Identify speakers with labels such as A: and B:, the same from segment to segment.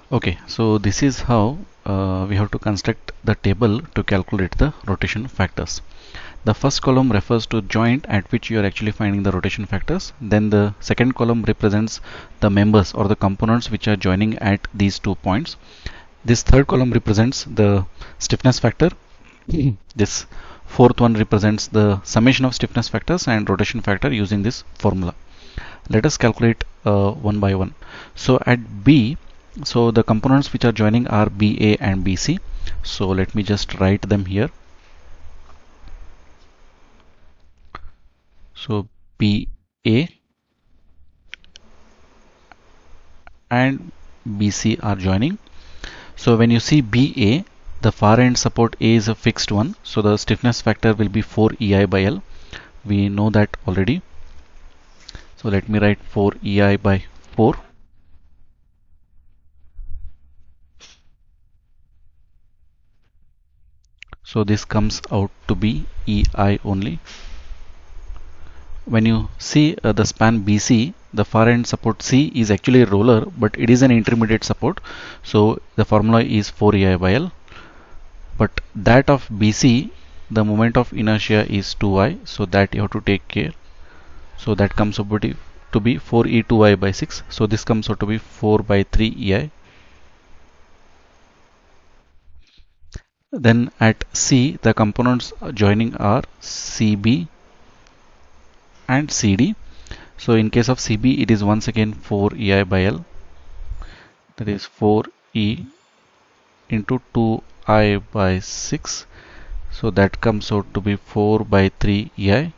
A: Okay, so this is how we have to construct the table to calculate the rotation factors. The first column refers to joint at which you are actually finding the rotation factors. Then the second column represents the members or the components which are joining at these 2 points. This third column represents the stiffness factor. This fourth one represents the summation of stiffness factors and rotation factor using this formula. Let us calculate one by one. So at B, so the components which are joining are BA and BC. So let me just write them here. So BA and BC are joining. So when you see BA, the far end support A is a fixed one. So the stiffness factor will be 4 EI by L. We know that already. So let me write 4 EI by 4. So this comes out to be EI only. When you see the span BC, the far end support C is actually a roller, but it is an intermediate support. So the formula is 4 EI by L. But that of BC, the moment of inertia is 2I, so that you have to take care. So that comes out to be 4E2I by 6. So this comes out to be 4 by 3 EI. Then at C, the components joining are CB and CD. So in case of CB, it is once again 4 EI by L. That is 4E into 2I by 6. So that comes out to be 4 by 3 EI.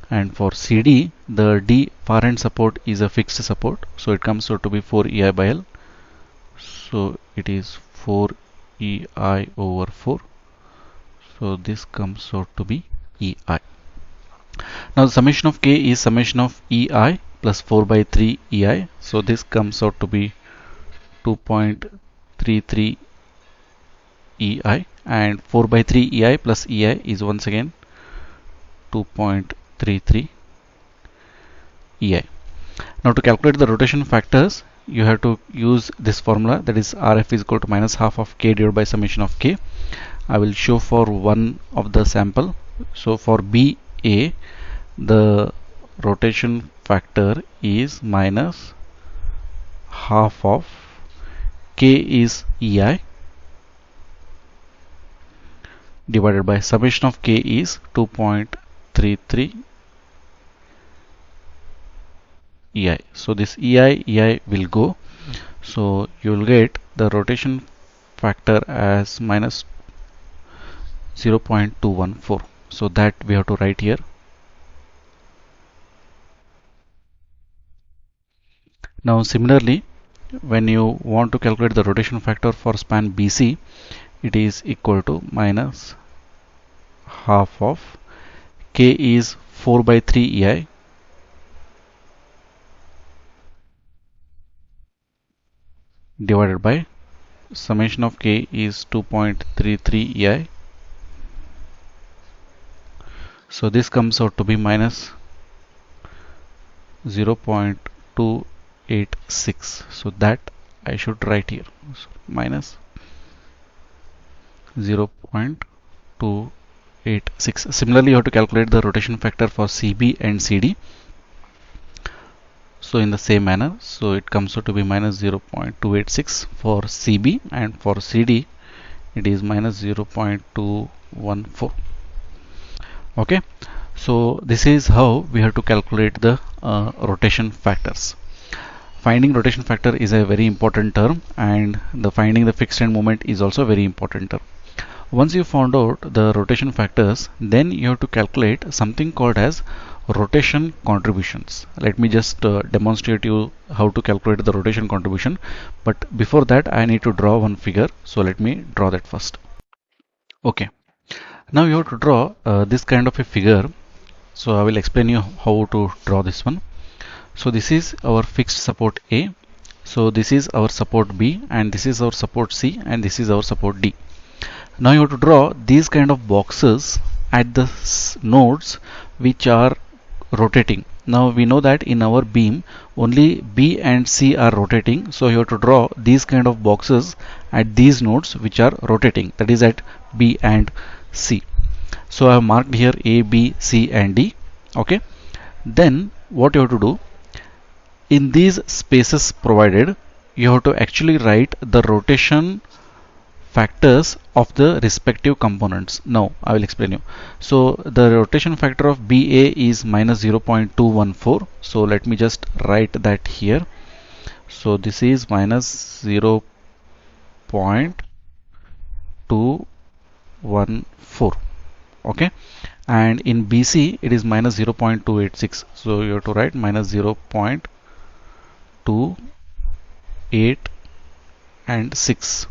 A: And for CD, the D far end support is a fixed support. So it comes out to be 4 EI by L. So it is 4 EI over 4. So this comes out to be EI. Now the summation of K is summation of EI plus 4 by 3 EI. So this comes out to be 2.33 EI, and 4 by 3 EI plus EI is once again 2.33 EI. Now to calculate the rotation factors, you have to use this formula, that is RF is equal to minus half of K divided by summation of K. I will show for one of the sample. So for BA, the rotation factor is minus half of K is EI divided by summation of K is 2.33 EI. So this EI will go. So you will get the rotation factor as minus 0.214. So that we have to write here. Now similarly, when you want to calculate the rotation factor for span BC, it is equal to minus half of K is 4 by 3 EI divided by summation of K is 2.33 EI. So this comes out to be minus 0.286. So that I should write here. So minus 0.286. Similarly, you have to calculate the rotation factor for CB and CD. So in the same manner, so it comes out to be minus 0.286 for CB, and for CD it is minus 0.214. Okay, so this is how we have to calculate the rotation factors. Finding rotation factor is a very important term, and the finding the fixed end moment is also a very important term. Once you found out the rotation factors, then you have to calculate something called as rotation contributions. Let me just demonstrate you how to calculate the rotation contribution, but before that I need to draw one figure. So let me draw that first. Okay, now you have to draw this kind of a figure. So I will explain you how to draw this one. So this is our fixed support A, so this is our support B, and this is our support C, and this is our support D. Now you have to draw these kind of boxes at the nodes which are rotating. Now we know that in our beam only B and C are rotating, so you have to draw these kind of boxes at these nodes which are rotating, that is at B and C. So I have marked here A, B, C and D. Okay, then what you have to do, in these spaces provided, you have to actually write the rotation factors of the respective components. Now I will explain you. So the rotation factor of BA is minus 0.214. So let me just write that here. So this is minus 0.214. Okay, and in BC it is minus 0.286. So you have to write minus 0.28 and 6.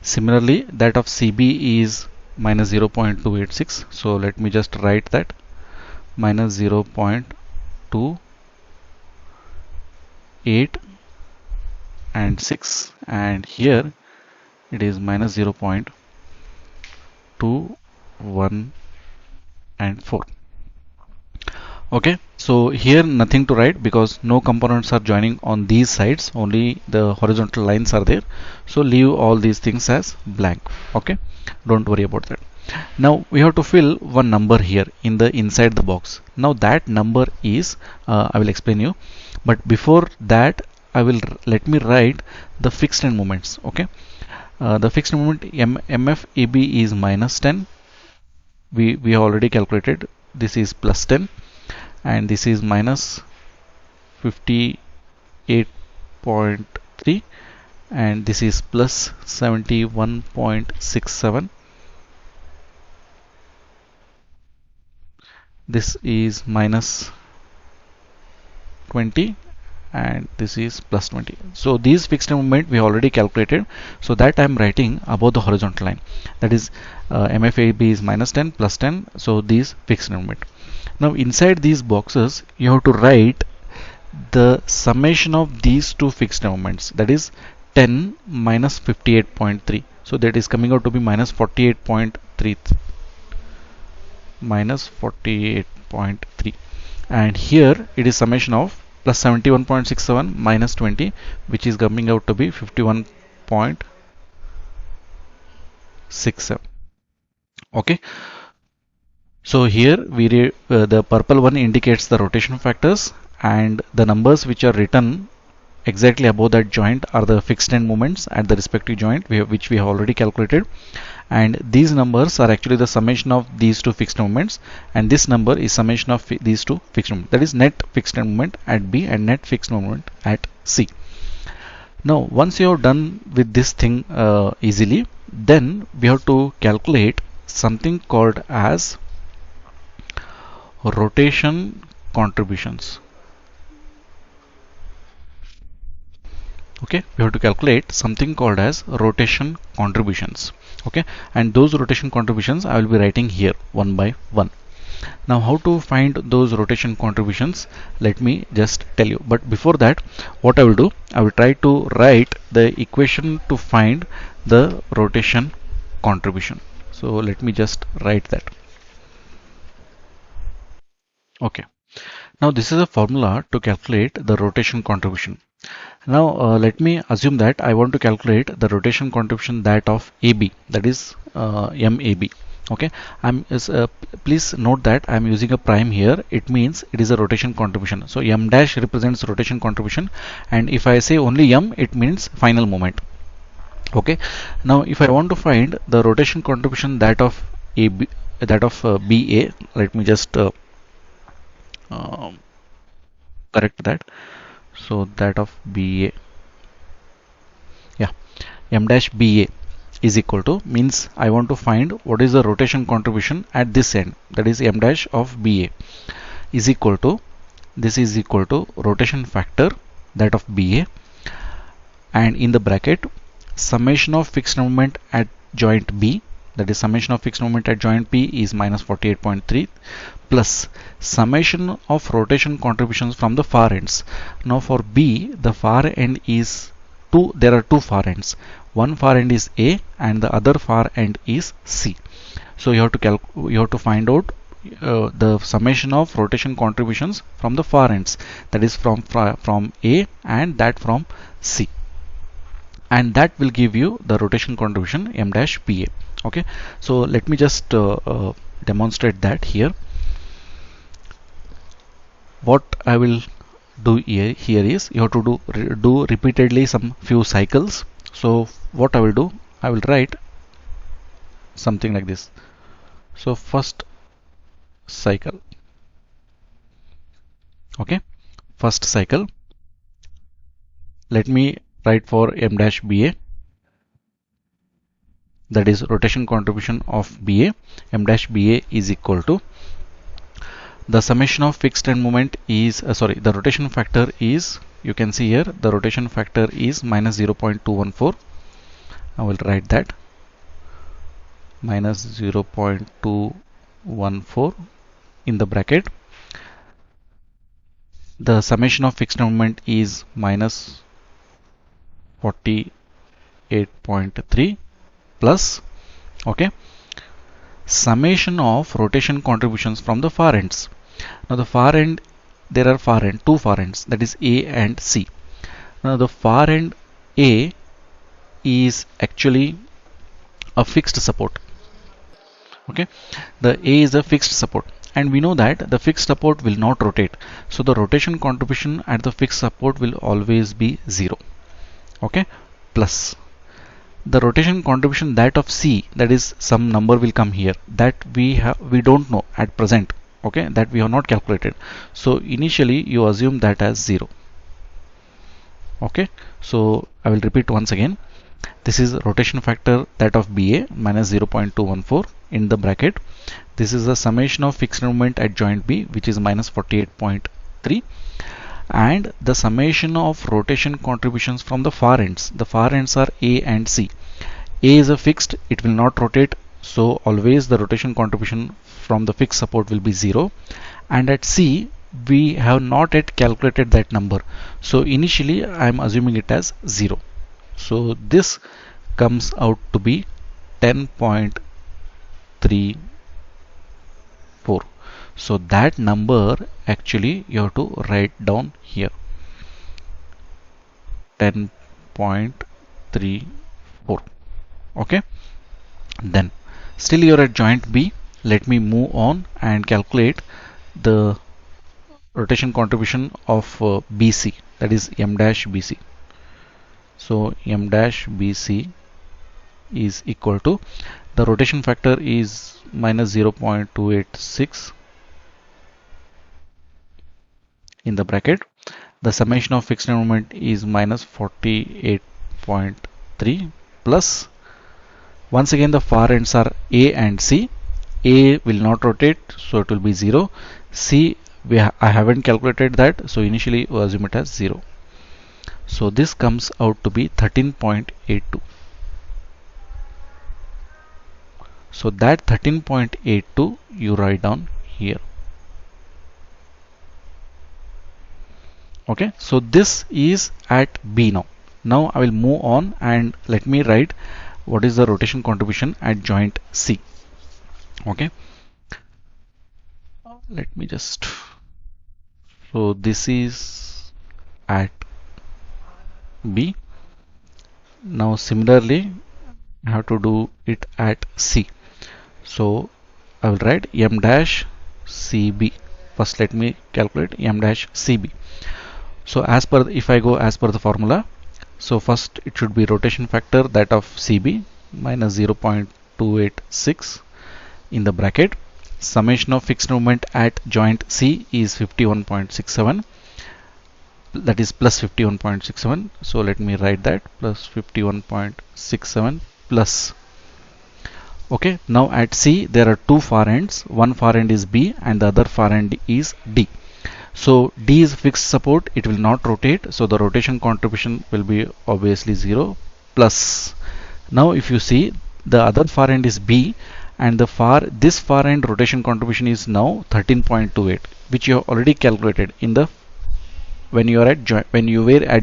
A: Similarly, that of CB is minus 0.286. So let me just write that minus 0.28 and 6, and here it is minus 0.21 and 4. Okay, so here nothing to write because no components are joining on these sides, only the horizontal lines are there. So leave all these things as blank. Okay, don't worry about that. Now we have to fill one number here in the inside the box. Now that number is I will explain you, but before that let me write the fixed end moments. Okay, the fixed moment MFAB is minus 10. We already calculated. This is plus 10, and this is minus 58.3, and this is plus 71.67. This is minus 20, and this is plus 20. So these fixed moment we already calculated, so that I am writing above the horizontal line, that is MFAB is minus 10 plus 10. So these fixed moment. Now inside these boxes you have to write the summation of these two fixed moments, that is 10 minus 58.3. So that is coming out to be minus 48.3, minus 48.3, and here it is summation of plus 71.67 minus 20, which is coming out to be 51.67. Okay, so here the purple one indicates the rotation factors, and the numbers which are written exactly above that joint are the fixed end moments at the respective joint which we have already calculated, and these numbers are actually the summation of these two fixed moments, and this number is summation of these two fixed moments, that is net fixed end moment at B and net fixed moment at C. Now once you have done with this thing easily, then we have to calculate something called as rotation contributions. Okay, we have to calculate something called as rotation contributions. Okay, and those rotation contributions I will be writing here one by one. Now how to find those rotation contributions, let me just tell you, but before that what I will do, I will try to write the equation to find the rotation contribution. So let me just write that. Okay, now this is a formula to calculate the rotation contribution. Now let me assume that I want to calculate the rotation contribution that of AB, that is MAB. Okay, please note that I'm using a prime here. It means it is a rotation contribution. So M dash represents rotation contribution, and if I say only M, it means final moment. Okay, now if I want to find the rotation contribution that of AB, that of BA, let me just correct that. So that of BA, yeah, M dash BA is equal to, means I want to find what is the rotation contribution at this end, that is M dash of BA is equal to, this is equal to rotation factor that of BA, and in the bracket summation of fixed moment at joint B, that is summation of fixed moment at joint P is minus 48.3 plus summation of rotation contributions from the far ends. Now for B, the far end is there are two far ends. One far end is A and the other far end is C. So you have to find out the summation of rotation contributions from the far ends, that is from A and that from C, and that will give you the rotation contribution m dash BA. Okay, so let me just demonstrate that here. What I will do here is you have to do repeatedly some few cycles. So what I will do, I will write something like this. So first cycle, okay, first cycle, let me write for m dash BA, that is rotation contribution of BA. M dash BA is equal to the summation of fixed end moment is the rotation factor is, you can see here, the rotation factor is minus 0.214. I will write that minus 0.214 in the bracket. The summation of fixed end moment is minus 48.3 plus, okay, summation of rotation contributions from the far ends. Now the far end, there are two far ends, that is A and C. Now the far end A is actually a fixed support. Okay, the A is a fixed support, and we know that the fixed support will not rotate. So the rotation contribution at the fixed support will always be 0. Okay, plus the rotation contribution that of C, that is some number will come here, that we don't know at present. Okay, that we have not calculated. So initially you assume that as 0. Okay, so I will repeat once again. This is rotation factor that of BA minus 0.214 in the bracket. This is the summation of fixed moment at joint B, which is minus 48.3, and the summation of rotation contributions from the far ends. The far ends are A and C. A is a fixed, it will not rotate, so always the rotation contribution from the fixed support will be 0, and at C we have not yet calculated that number, so initially I am assuming it as 0. So this comes out to be 10.34. So that number actually you have to write down here, 10.34. Okay, then still you're at joint B. Let me move on and calculate the rotation contribution of BC, that is m dash BC. So m dash BC is equal to, the rotation factor is minus 0.286 in the bracket. The summation of fixed moment is minus 48.3 plus, once again the far ends are A and C. A will not rotate, so it will be 0. C, I haven't calculated that, so initially we assume it as 0. So this comes out to be 13.82. So that 13.82 you write down here. Okay, so this is at B now. Now I will move on and let me write what is the rotation contribution at joint C. Okay, let me just, so this is at B. Now similarly I have to do it at C. So I will write m dash CB. First let me calculate m dash CB. So as per, if I go as per the formula, so first it should be rotation factor that of CB minus 0.286 in the bracket. Summation of fixed moment at joint C is 51.67, that is plus 51.67. So let me write that plus 51.67 plus. Okay, now at C there are two far ends. One far end is B and the other far end is D. So D is fixed support, it will not rotate, so the rotation contribution will be obviously 0 plus. Now if you see, the other far end is B, and this far end rotation contribution is now 13.28, which you have already calculated in the when you were at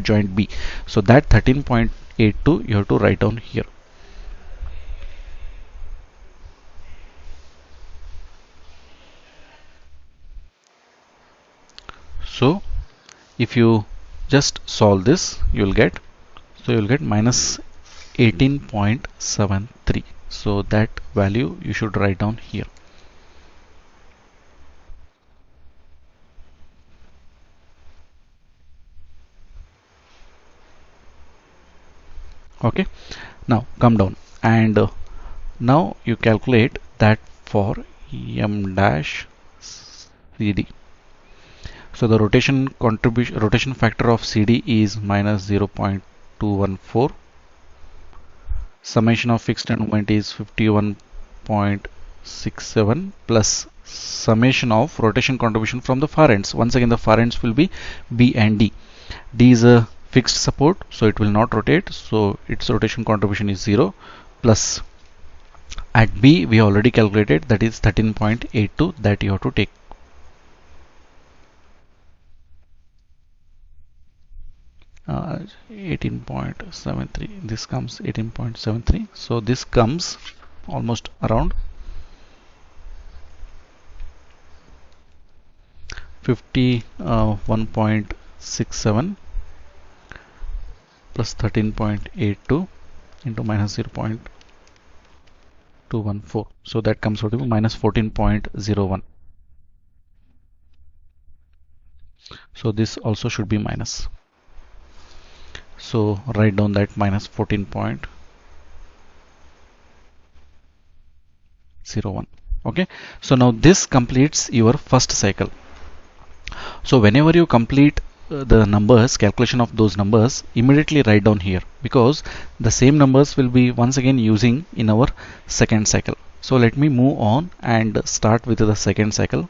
A: joint B. So that 13.82 you have to write down here. So if you just solve this, you'll get minus 18.73. So that value you should write down here. Okay, now come down, and now you calculate that for m dash cd. So the rotation factor of cd is minus 0.214. Summation of fixed end moment is 51.67 plus summation of rotation contribution from the far ends. Once again, the far ends will be B and D. D is a fixed support, so it will not rotate, so its rotation contribution is 0, plus at B we already calculated, that is 13.82, that you have to take. Uh, 18.73, this comes 18.73, so this comes almost around 51.67 plus 13.82 into minus 0.214, so that comes out to be minus 14.01. So this also should be minus, so write down that minus 14.01. Okay, so now this completes your first cycle. So whenever you complete the numbers, calculation of those numbers, immediately write down here, because the same numbers will be once again using in our second cycle. So let me move on and start with the second cycle.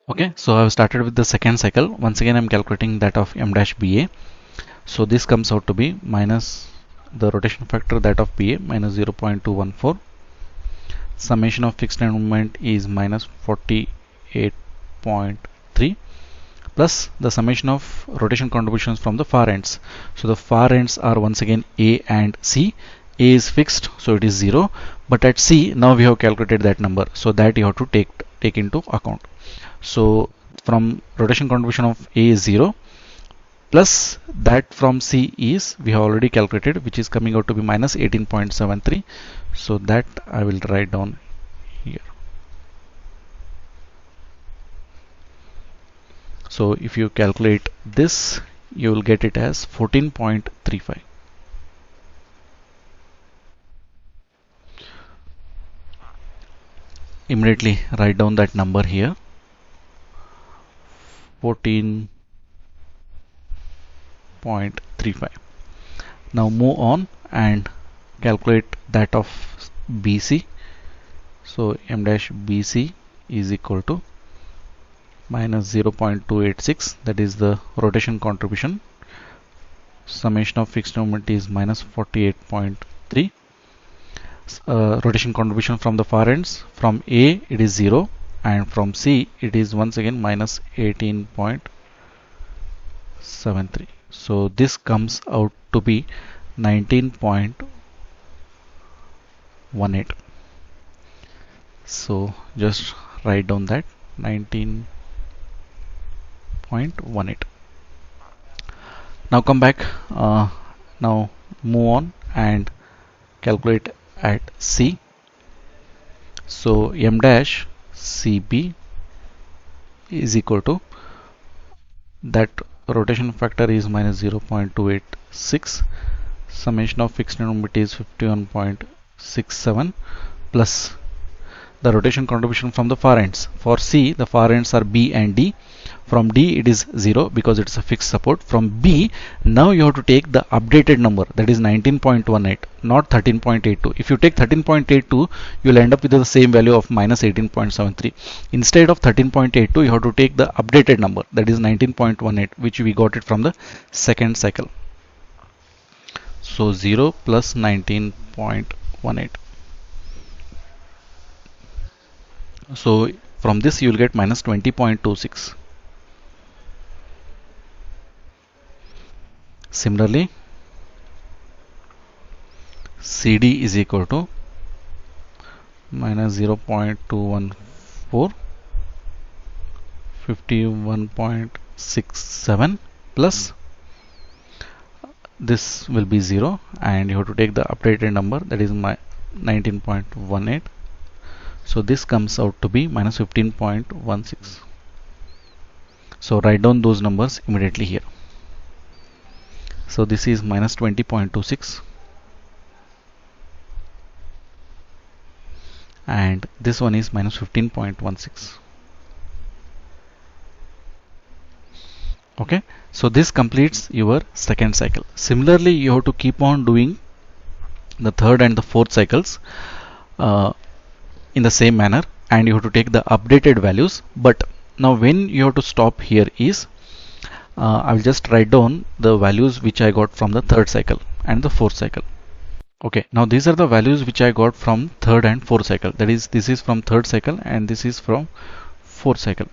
A: Okay, so I've started with the second cycle. Once again I'm calculating that of m dash BA. So this comes out to be minus the rotation factor, that of BA, minus 0.214. Summation of fixed end moment is minus 48.3 plus the summation of rotation contributions from the far ends. So the far ends are once again A and C. A is fixed, so it is 0, but at C now we have calculated that number, so that you have to take into account. So from rotation contribution of A is 0, plus that from C is we have already calculated, which is coming out to be minus 18.73. So that I will write down here. So if you calculate this, you will get it as 14.35. Immediately write down that number here, 14.35. Now move on and calculate that of BC. So m dash BC is equal to minus 0.286, that is the rotation contribution. Summation of fixed moment is minus 48.3. Rotation contribution from the far ends, from A it is 0, and from C it is once again minus 18.73. So this comes out to be 19.18. So just write down that 19.18. Now come back, now move on and calculate at C. So m dash CB is equal to, that rotation factor is minus 0.286, summation of fixed moment is 51.67 plus the rotation contribution from the far ends. For C the far ends are B and D. From D it is 0 because it's a fixed support. From B now you have to take the updated number, that is 19.18, not 13.82. If you take 13.82 you will end up with the same value of minus 18.73. Instead of 13.82 you have to take the updated number, that is 19.18, which we got it from the second cycle. So 0 plus 19.18. So from this you will get minus 20.26. Similarly, CD is equal to minus 0.214 51.67 plus this will be 0, and you have to take the updated number, that is my 19.18. So this comes out to be minus 15.16. So write down those numbers immediately here. So this is minus 20.26 and this one is minus 15.16. Okay, so this completes your second cycle. Similarly, you have to keep on doing the third and the fourth cycles in the same manner, and you have to take the updated values. But now when you have to stop here is I will just write down the values which I got from the third cycle and the fourth cycle. Okay, now these are the values which I got from third and fourth cycle. That is, this is from third cycle and this is from fourth cycle.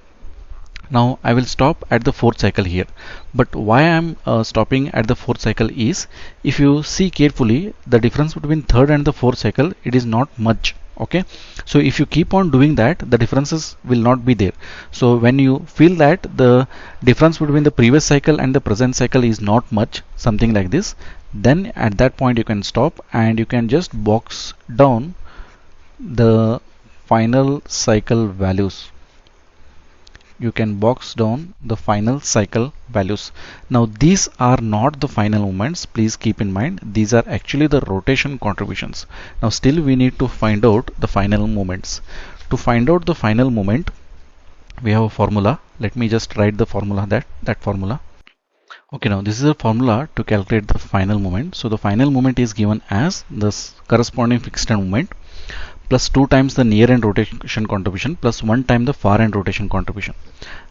A: Now I will stop at the fourth cycle here. But why I am stopping at the fourth cycle is, if you see carefully, the difference between third and the fourth cycle, it is not much. Okay, so if you keep on doing that, the differences will not be there. So when you feel that the difference between the previous cycle and the present cycle is not much, something like this, then at that point you can stop and you can just box down the final cycle values. You can box down the final cycle values. Now these are not the final moments, please keep in mind, these are actually the rotation contributions. Now still we need to find out the final moments. To find out the final moment, we have a formula. Let me just write the formula, that formula. Okay, now this is a formula to calculate the final moment. So the final moment is given as the corresponding fixed end moment plus 2 times the near end rotation contribution plus 1 time the far end rotation contribution.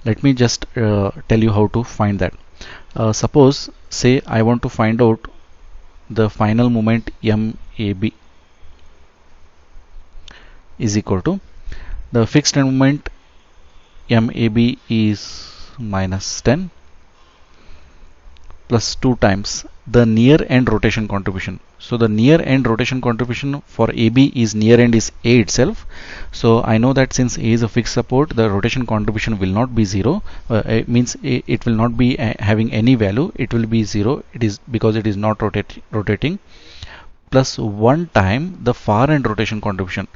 A: Let me just tell you how to find that. Suppose, say I want to find out the final moment MAB is equal to the fixed end moment MAB is minus 10 plus 2 times the near end rotation contribution. So the near end rotation contribution for AB is near end is A itself. So I know that since A is a fixed support, the rotation contribution will not be 0. It means it will not be having any value. It will be 0. It is because it is not rotating. Plus 1 time the far end rotation contribution.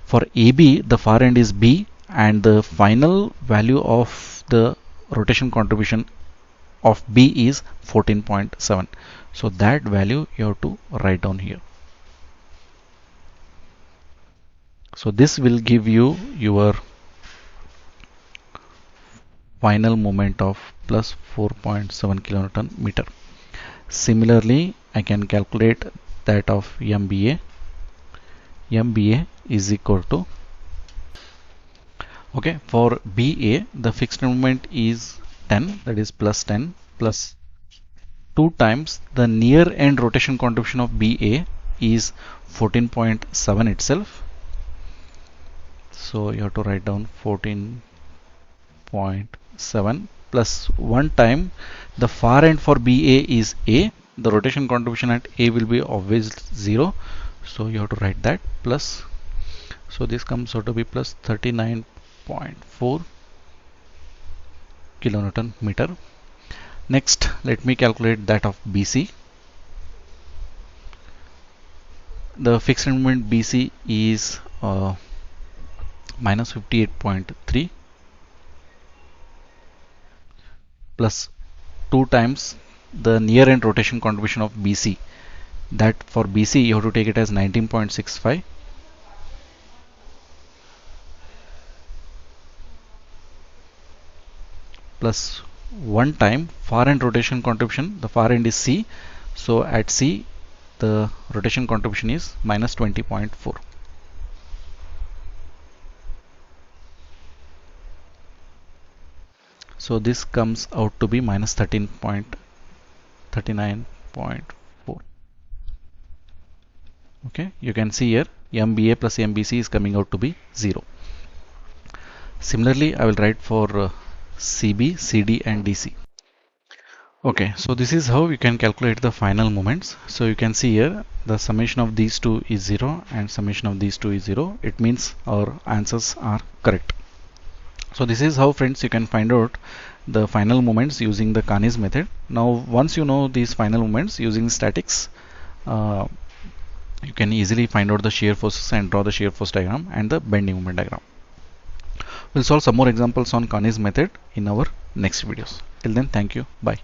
A: For AB, the far end is B, and the final value of the rotation contribution of B is 14.7. So that value you have to write down here. So this will give you your final moment of plus 4.7 kilonewton meter. Similarly, I can calculate that of MBA. MBA is equal to, okay, for BA the fixed moment is 10, that is plus 10 plus 2 times the near end rotation contribution of BA is 14.7 itself. So you have to write down 14.7 plus 1 time the far end for BA is A. The rotation contribution at A will be always 0. So you have to write that plus. So this comes out to be plus 39.4 kilonewton meter. Next, let me calculate that of BC. The fixed moment BC is minus 58.3 plus 2 times the near end rotation contribution of BC. That for BC you have to take it as 19.65 plus 1 time far end rotation contribution. The far end is C, so at C the rotation contribution is minus 20.4. So this comes out to be minus 13.39.4. Okay, you can see here MBA plus MBC is coming out to be 0. Similarly, I will write for CB, CD and DC. Okay, so this is how you can calculate the final moments. So you can see here the summation of these two is 0 and summation of these two is 0. It means our answers are correct. So this is how, friends, you can find out the final moments using the Kani's method. Now once you know these final moments using statics, uh, you can easily find out the shear forces and draw the shear force diagram and the bending moment diagram. We'll solve some more examples on Kani's method in our next videos. Till then, thank you. Bye.